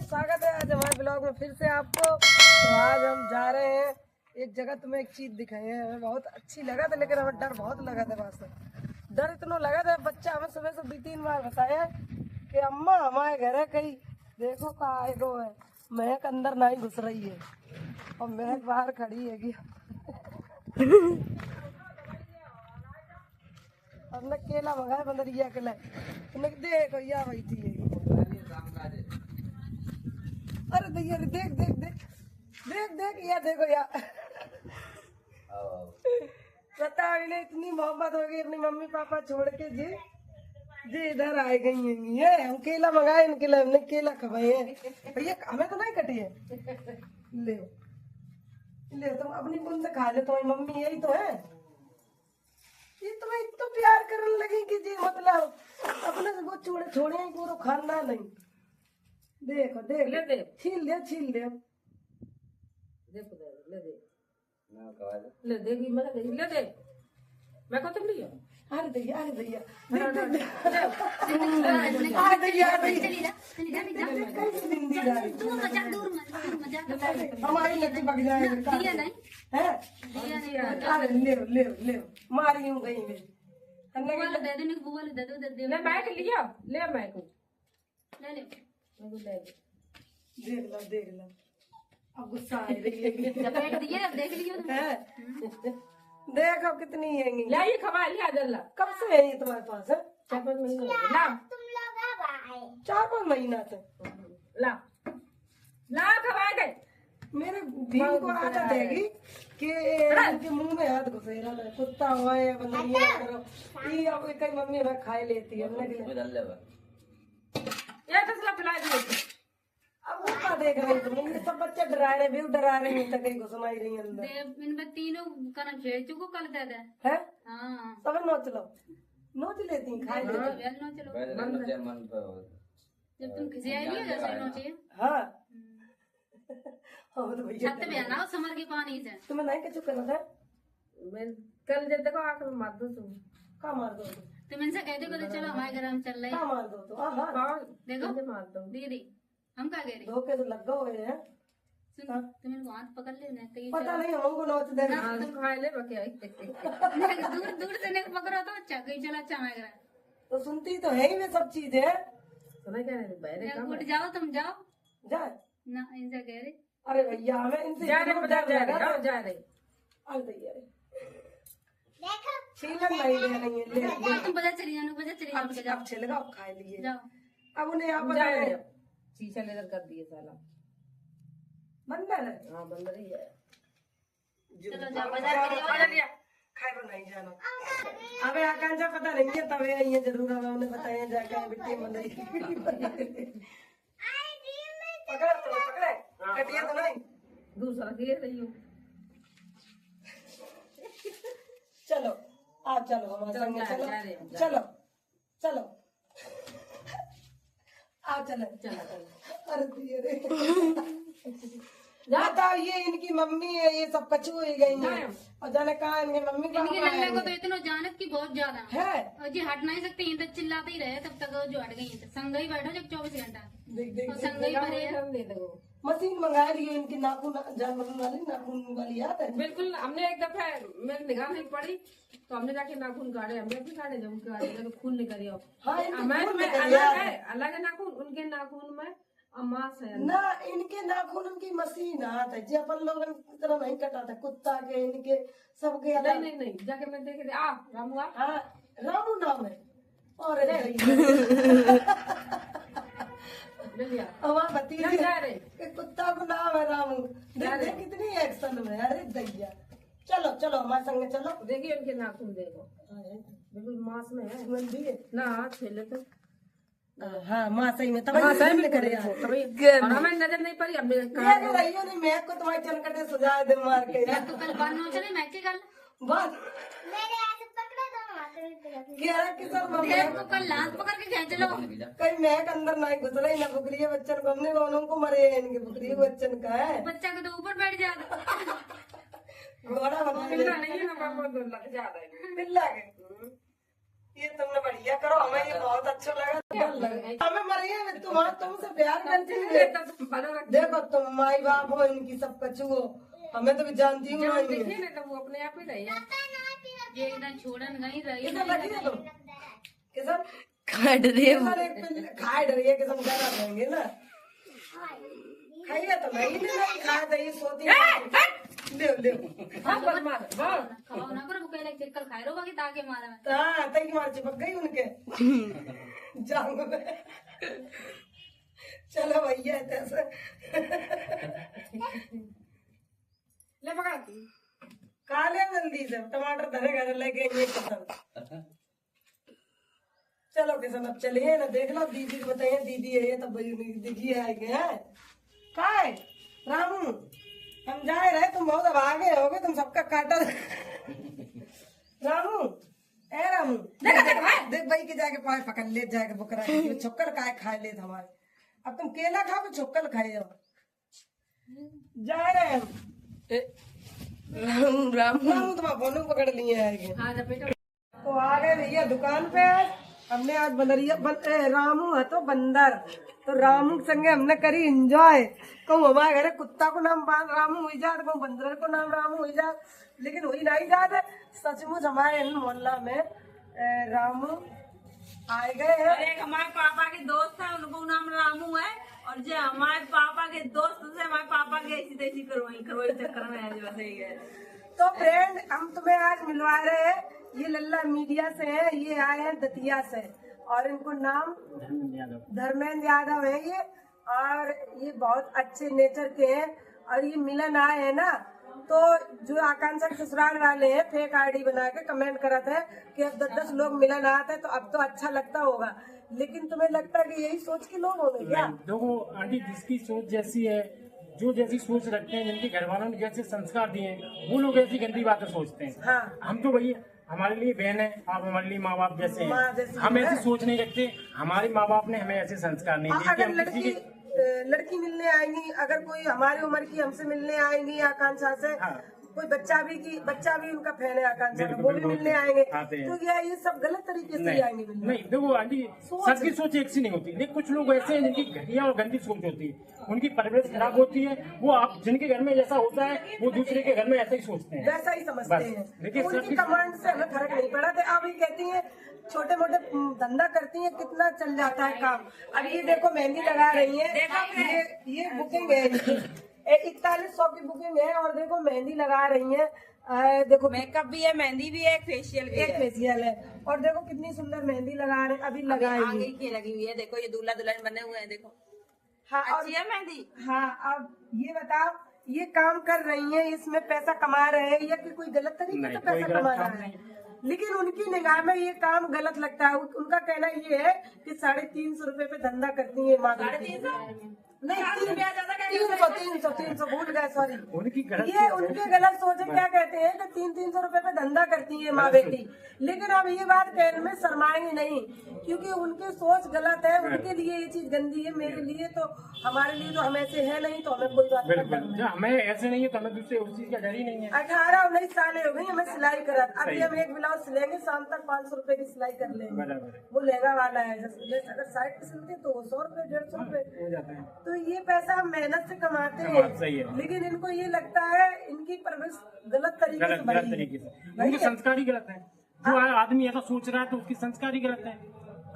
स्वागत है आज हमारे ब्लॉग में फिर से आपको। तो आज हम जा रहे हैं एक जगह, तुम्हें एक चीज दिखाई है, हमें बहुत अच्छी लगा था, लेकिन हमें डर बहुत लगा था। वहां से डर इतना लगा था, बच्चा हमें सुबह से 2-3 बार बताया कि अम्मा हमारे घर है कहीं, देखो कहाँ है वो है। महक अंदर नहीं घुस रही है और महक बाहर खड़ी है कि हमने केला मंगाया, बंदरिया केला, तुमने देखो या वही थी। अरे भैया देख देख देख देख देख या देखो या पता इन्हें इतनी मोहब्बत हो गई अपनी मम्मी पापा छोड़ के जी जी इधर आए गई हैं। ये हम केला मंगाए, इनके लिए हमने केला खवाए हैं। भैया हमें तो नहीं कटी है, ले ले तुम अपनी बुन से खा ले, तुम्हारी मम्मी यही तो है। ये तुम्हें इतना प्यार करने लगी कि जी मतलब अपने से वो छोड़े छोड़े ही पूरा खाना नहीं। देखो देख ले दे, छील दे छील दे, देखो दे ले दे ना कहा ले देगी मैं ले दे मैं को तुम लियो। अरे भैया अरे भैया अरे भैया हमारी लत्ती पक जाएगी है। अरे ले ले ले मारी हूँ गई मैं दे दे बुआ दे दो दे ले मैं लिया ले मैं को ले ले देख लो अब गुस्सा आ रही है। देख लियो देखो कितनी है ला ये खवा लिया जल्ला। कब से है ये तुम्हारे पास है? 4-5 महीने ला तुम लोग अब आए 4-5 महीना से ला ला खवा गए। मेरे भीम को आदत देगी कि इनके मुंह में हाथ घुसे रहा कुत्ता हुआ है बंदरिया करो ये अब कई मम्मी मैं खाए लेती है ये फसला पिला दी। अब वो क्या देख रहे तुम? ये सब बच्चे डरा रहे भी डरा रहे हैं तक कहीं घुसमाई रही अंदर। इनमें तीनों कना खेल चुको कल दे दे है हां सब नोच लो नोच लेती हैं खाए लेती हैं। नोच लो जब तुम खिसे आई नहीं जैसे नोचे हां और भैया छत पे ना समर के पानी से तुम्हें नहीं कुछ करना था। मैं कल जब देखो आकर मार दो तुम का मार दो तुम इनसे कह दो चलो हमारे घर हम चल रहे का मार दो तो हां देखो मार दो दीदी हम क्या कह रहे धोखे से लग गए हैं। सुन तुम इनको हाथ पकड़ ले ना कहीं पता नहीं हमको नोच दे तुम खा ले बके दूर दूर से ने पकड़ो तो अच्छा कहीं चला अच्छा हमारे घर तो सुनती तो है ही मैं सब चीजें सुना क्या है बहरे का उठ जाओ तुम जाओ जा ना इनसे कह रहे अरे भैया हमें इनसे जा रहे जा रहे आ भैया देखो छीलन नहीं ले रही है ले तुम बाजार चली जाओ अब छिलगा अब खा लिए जाओ अब उन्हें यहाँ पर शीशा लेकर कर दिए साला बंदर है। हाँ बंदर ही है। चलो जाओ बाजार चलिए खाए पर नहीं जाना। अबे आकांक्षा पता नहीं है तब आई है जरूर हमें उन्हें बताया जाकर बिट्टी बंदर पकड़ा तो पकड़े कटिया तो नहीं दूसरा घेर रही हूँ। चलो आप चलो हमारे संग चलो चलो चलो आप चलो चलो अरे बताओ ये इनकी मम्मी है ये सब कछुए ही गई हैं और जाने कहा इनकी मम्मी इनके लल्ले को तो इतना जानत की बहुत ज्यादा है और जी हट नहीं सकती तो चिल्लाते ही रहे तब तक जो हट गई संग ही बैठो जब 24 घंटा संग ही भरे मशीन मंगा लियो इनकी नाखून जानवर वाली नाखून वाली याद है। बिल्कुल हमने एक दफा मेरे निगाह नहीं पड़ी तो हमने जाके नाखून काटे हमने भी काटे जब काटे तो खून निकल गया। हाँ अलग है नाखून उनके नाखून में मांस है ना इनके नाखून की मशीन हाथ है जी अपन लोग की तरह नहीं कटा था कुत्ता के इनके सबके अलग नहीं नहीं जाके मैं देखे आ रामू हाँ रामू नाम है और हमारा भतीजे कुत्ता को नाम है रामू देख कितनी एक्शन में। अरे दैया चलो चलो हमारे संग चलो देखिए उनके नाखून देखो बिल्कुल मांस में है ना छेले तो हाँ माँ सही में तब करे हमें नजर नहीं पड़ी हमने रही नहीं मैं को तुम्हारे चनकटे सुझा दे मार के तो कल बानो चले मैं के कल बस को कल लात पकड़ के खेच लो कहीं महक अंदर नहीं घुस रही ना बुकरी बच्चन को हमने उनको मरे इनके बुकरी बच्चन का है बच्चा को तो ऊपर बैठ जाता घोड़ा बना नहीं है ना लग जाता है पिल्ला के ये तुमने बढ़िया करो, हमें ये बहुत अच्छा लगा। हमें मरिए तुमसे प्यार करती हूँ। देखो तुम माई बाप हो इनकी, सब कछु हो, हमें तो भी जानती हूँ। देखिए ना तो वो अपने आप ही रही है। ये एकदम छोड़न गई रही किसम लगी है तुम? किसम खाड़ रहे हो। खाए डरिए किसम घर आ जाएंगे ना। खाइए तो नहीं लेना, खाए तो ये सोती है। ले ले हाँ बस मार हाँ खाओ ना करो बुके लाइक चिकल खाए रो बाकी ताके मारे में हाँ तई मार चिपक गई उनके जांग में। चलो भैया ऐसे ले पकड़ काले जल्दी से टमाटर धरे घर लेके ये किसान। चलो किसान अब चलिए ना, देख लो दीदी को बताइए, दीदी है ये तब दीदी आएंगे हैं काय रामू, हम जा रहे, तुम बहुत अब आगे हो गए, तुम सबका काटा। रामू ए रामू देख भाई के जाके पाए पकड़ ले जाके बकरा छुक्कर काय खाए ले हमारे। अब तुम केला खाओ तो छुक्कर खाए हो। जा रहे हैं हम। रामू तुम फोन पकड़ लिए आएंगे। हाँ जब बेटा तो आ गए भैया दुकान पे। हमने आज बंदरिया रामू है तो बंदर, तो रामू के संगे हमने करी एंजॉय। कहूँ हमारे घरे कुत्ता को नाम रामू हुई जात, कहूँ बंदर को नाम रामू हुई जात, लेकिन हुई नहीं जात। सचमुच हमारे मोहल्ला में रामू आए गए हैं। एक हमारे पापा के दोस्त है, उनको नाम रामू है, और जो हमारे पापा के दोस्त से हमारे पापा के ऐसी तैसी करवाई चक्कर में आज बस ही है। तो फ्रेंड हम तुम्हें आज मिलवा रहे हैं, ये लल्ला मीडिया से है, ये आए हैं दतिया से, और इनको नाम धर्मेंद्र यादव है ये, और ये बहुत अच्छे नेचर के हैं। और ये मिलन आए हैं ना, तो जो आकांक्षा के ससुराल वाले हैं फेक आईडी बना के कमेंट करते हैं कि अब 10-10 लोग मिलन आते हैं तो अब तो अच्छा लगता होगा, लेकिन तुम्हें लगता है कि यही सोच के लोग होंगे क्या? देखो आंटी, जिसकी सोच जैसी है, जो जैसी सोच रखते हैं, जिनके घर वालों ने जैसे संस्कार दिए हैं, वो लोग ऐसी गंदी बातें सोचते हैं। हाँ। हम तो भैया हमारे लिए बहन है, आप हमारे लिए माँ बाप जैसे माँ हैं, जैसी हम है। ऐसी सोच नहीं रखते। हमारे माँ बाप ने हमें ऐसे संस्कार नहीं दिए कि अगर हम किसी लड़की मिलने आएंगी, अगर कोई हमारी उम्र की हमसे मिलने आएंगी आकांक्षा से, हाँ। कोई बच्चा भी उनका फैन है आकांक्षा का, बिल्कुल, वो भी बिल्कुल मिलने आएंगे, आते हैं। तो ये सब गलत तरीके से ही आएंगे मिलने। नहीं देखो आंटी, सबकी सोच एक सी नहीं होती, लेकिन कुछ लोग ऐसे हैं जिनकी घटिया और गंदी सोच होती है, उनकी परवरिश खराब होती है। वो आप जिनके घर में जैसा होता है वो दूसरे के घर में ऐसा ही सोचते हैं, वैसा ही समझते बस। हैं। देखिए, उनकी सबकी- कमांड से हमें फर्क नहीं पड़ा था। अब ये कहती है छोटे मोटे धंधा करती है, कितना चल जाता है काम। अब ये देखो मेहंदी लगा रही है, ये बुकिंग है इनकी 4100 की बुकिंग है, और देखो मेहंदी लगा रही है। देखो मेकअप भी है, मेहंदी भी है, एक फेशियल भी एक है, फेशियल है, और देखो कितनी सुंदर मेहंदी लगा रहे, अभी आगे लगाएंगे। की लगी हुई है। देखो ये दूल्हा दुल्हन बने हुए हैं, देखो हाँ, और अच्छी है मेहंदी। हाँ, अब ये बताओ, ये काम कर रही है, इसमें पैसा कमा रहे हैं, या कि कोई गलत तरीके नहीं, से कोई पैसा गलत कमा काम रहा है? लेकिन उनकी निगाह में ये काम गलत लगता है। उनका कहना ये है कि 350 रुपए पे धंधा करती है माँ बेटी। नहीं, 300 भूल गए, सॉरी। उनकी गलत ये उनके गलत सोच है। क्या कहते हैं कि 300 रुपए पे धंधा करती है माँ बेटी, लेकिन अब ये बात कहने में शर्माएंगे नहीं, क्योंकि उनकी सोच गलत है। उनके लिए ये चीज गंदी है, मेरे लिए तो, हमारे लिए तो हम ऐसे है नहीं, तो हमें कोई बात का डर बिल्कुल, नहीं। जब हमें ऐसे नहीं है तो हमें दूसरे उस चीज का डर ही नहीं है। 18-19 साल हो गई हमें सिलाई करा। अभी सही। हम एक ब्लाउज सिलेंगे, शाम तक 500 रुपए की सिलाई कर लेंगे। बराबर है, वो लहंगा वाला है, अगर साइड पे सिलते तो वो 100 रुपए 150 रुपए। हो जाते हैं। तो ये पैसा हम मेहनत से कमाते सही हैं, है। लेकिन इनको ये लगता है इनकी परवरिश गलत तरीके से गलत भरी है। तरीके से, भरी उनके है। संस्कार ही गलत है। जो आदमी ऐसा सोच रहा है तो उसकी संस्कार ही गलत है।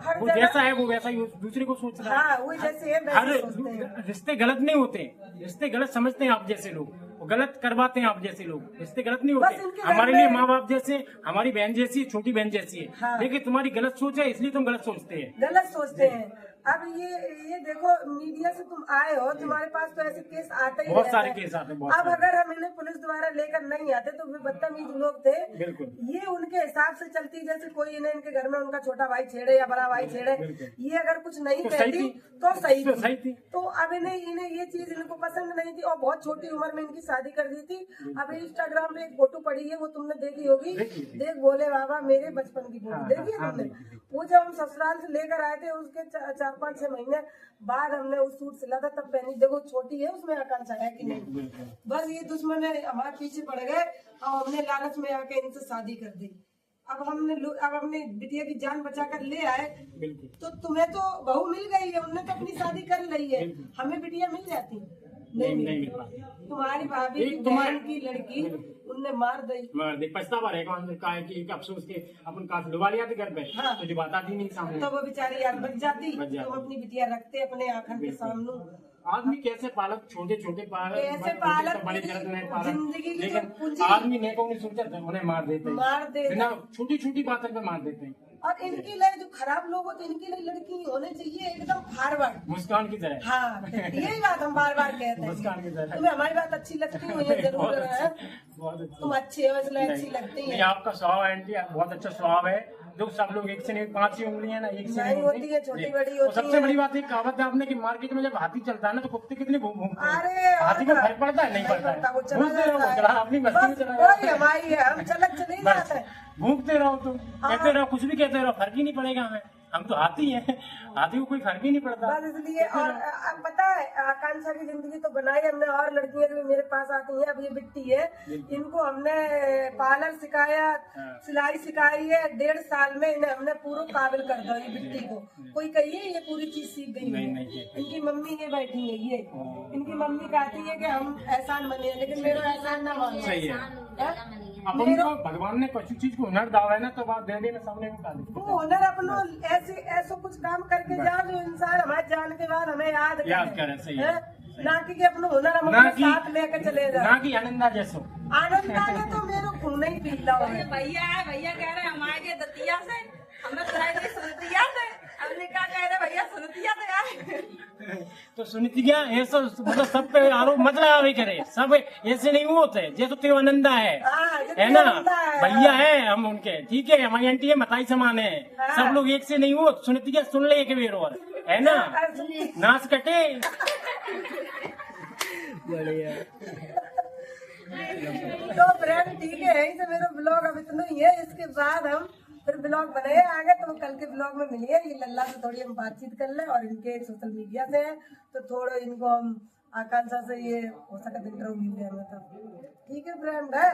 हर वो जगह- जैसा है वो वैसा ही दूसरे को सोच रहा है। हाँ, वो जैसे है हर वैसे सोचते हैं। रिश्ते गलत नहीं होते, रिश्ते गलत समझते हैं आप जैसे लोग, वो गलत करवाते हैं आप जैसे लोग। रिश्ते गलत नहीं बस होते, इनके घर हमारे में- लिए माँ बाप जैसे, हमारी बहन जैसी, छोटी बहन जैसी है। हाँ। लेकिन तुम्हारी गलत सोच है, इसलिए तुम गलत सोचते हैं। गलत सोचते हैं। अब ये देखो, मीडिया से तुम आए हो, तुम्हारे पास तो ऐसे केस आते ही बहुत रहते सारे हैं। केस आते हैं, बहुत अब सारे। अगर हम इन्हें पुलिस द्वारा लेकर नहीं आते तो वे बदतमीज लोग थे। बिल्कुल। ये उनके हिसाब से चलती, जैसे कोई इन्हें इनके घर में उनका छोटा भाई छेड़े या बड़ा भाई छेड़े, बिल्कुल। ये अगर कुछ नहीं तो सही कहती थी। तो सही तो सही थी। तो अब इन्हें ये चीज इनको पसंद नहीं थी, और बहुत छोटी उम्र में इनकी शादी कर दी थी। अब इंस्टाग्राम पे एक फोटो पड़ी है, वो तुमने देखी होगी, देखी। देख बोले बाबा मेरे बचपन की फोटो हाँ, देखी है हाँ, तुमने? देखी। वो जब हम ससुराल से लेकर आए थे, उसके 4-5-6 महीने बाद हमने वो सूट सिला था, तब पहनी। देखो छोटी है, उसमें आकांक्षा है कि नहीं? बिल्कुल। बस ये दुश्मन है, हमारे पीछे पड़ गए और हमने लालच में आके इनसे शादी कर दी। अब अब अपनी बिटिया की जान बचा कर ले आए, बिल्कुल। तो तुम्हें तो बहू मिल गई है, उनने तो अपनी शादी कर ली है, हमें बिटिया मिल जाती नहीं मिल पाती। तुम्हारी भाभी की बहन की लड़की उनने मार दी। पछतावा रहेगा का है कि अफसोस के अपन काश डुबा लिया थे घर पे, हाँ। तो जो बताती नहीं सामने। तो वो बेचारी यार बच जाती, बच जाती। तुम अपनी बिटिया रखते अपने आंखन के सामने। आदमी कैसे पालक छोटे छोटे कैसे पालक बड़े जरूरत नहीं पालक, जिंदगी की जो लेकिन पूंजी आदमी ने को नहीं सोचा था, उन्हें मार देते हैं। मार देते। बिना छोटी छोटी बातों पे मार देते हैं। और इनके लिए जो खराब लोग होते हैं, इनके लिए लड़की होने चाहिए एकदम फॉरवर्ड। मुस्कान की तरह। हाँ, यही बात हम बार बार कहते हैं। मुस्कान की तरह। तुम्हें हमारी बात अच्छी लगती है, ये जरूर बहुत है। अच्छी, बहुत अच्छी। तुम अच्छे हो इसलिए अच्छी लगती नहीं, है। आपका स्वभाव आंटी बहुत अच्छा स्वभाव है। जो सब लोग एक से नहीं, 5 ही उंगलियां ना एक से नहीं होती है, छोटी बड़ी होती सबसे है। बड़ी बात एक कहावत है आपने कि मार्केट में जब हाथी चलता है ना तो कुत्ते कितने घूमते हैं। अरे हाथी को फर्क पड़ता है? नहीं पड़ता वो है। चला घूमते रहो, जाता चला है। अपनी मस्ती में बस चला वही जाता है। हमारी है, हम चलक चले बस जाते हैं। घूमते रहो, तुम कहते रहो, कुछ भी कहते रहो, फर्क ही नहीं पड़ेगा हमें। हम तो हाथी हैं, हाथी को कोई फर्क ही नहीं पड़ता। बस इसलिए। और पता है आकांक्षा की जिंदगी तो बनाई हमने, और लड़कियां भी मेरे पास आती हैं। अब ये बिट्टी है, इनको हमने पार्लर सिखाया, सिलाई सिखाई है। 1.5 साल में इन्हें हमने पूरा काबिल कर दो ये बिट्टी को। कोई कहिए ये पूरी चीज सीख गई है। नहीं। इनकी मम्मी ये बैठी है, ये इनकी मम्मी कहती है कि हम एहसान मनिए, लेकिन मेरा एहसान ना मानो। सही है। है अपन को भगवान ने कुछ चीज को हुनर दावा है ना, तो बात दे देना सामने में डाल दे। वो हुनर अपनो ऐसे कुछ काम करके जाओ जो इंसान हमारे जाने के बाद हमें याद करे, सही है। ना कि अपना हुनर हम ना अपने कि- साथ लेकर चले जाओ। ना कि आनंदा जैसो। आनंद आने तो मेरे खून ही पी लो है। भैया कह रहे हमारे के दतिया से हमें सुनाई सुनतिया से, हमने क्या कह रहे भैया सुनतिया से यार। तो सुनित गया ऐसा, मतलब सब पे आरोप मत लगावे करे, सब ऐसे नहीं होते। जैसे तेरे आनंदा है ना, भैया है हम उनके, ठीक है, हमारी आंटी है, मताई समान है। सब लोग एक से नहीं हो। सुनित गया, सुन ले एक बेर और, है ना, नाच कटे। बढ़िया। तो फ्रेंड ठीक है, यही से मेरा ब्लॉग अब इतना ही है। इसके बाद हम फिर ब्लॉग बनाए आगे, तो कल के ब्लॉग में मिलिए। ये लल्ला से थोड़ी हम बातचीत कर ले, और इनके सोशल मीडिया से है, तो थोड़ा इनको हम आकांक्षा से ये हो सके इंटरव्यू मिल जाए। मतलब ठीक है फ्रेंड है।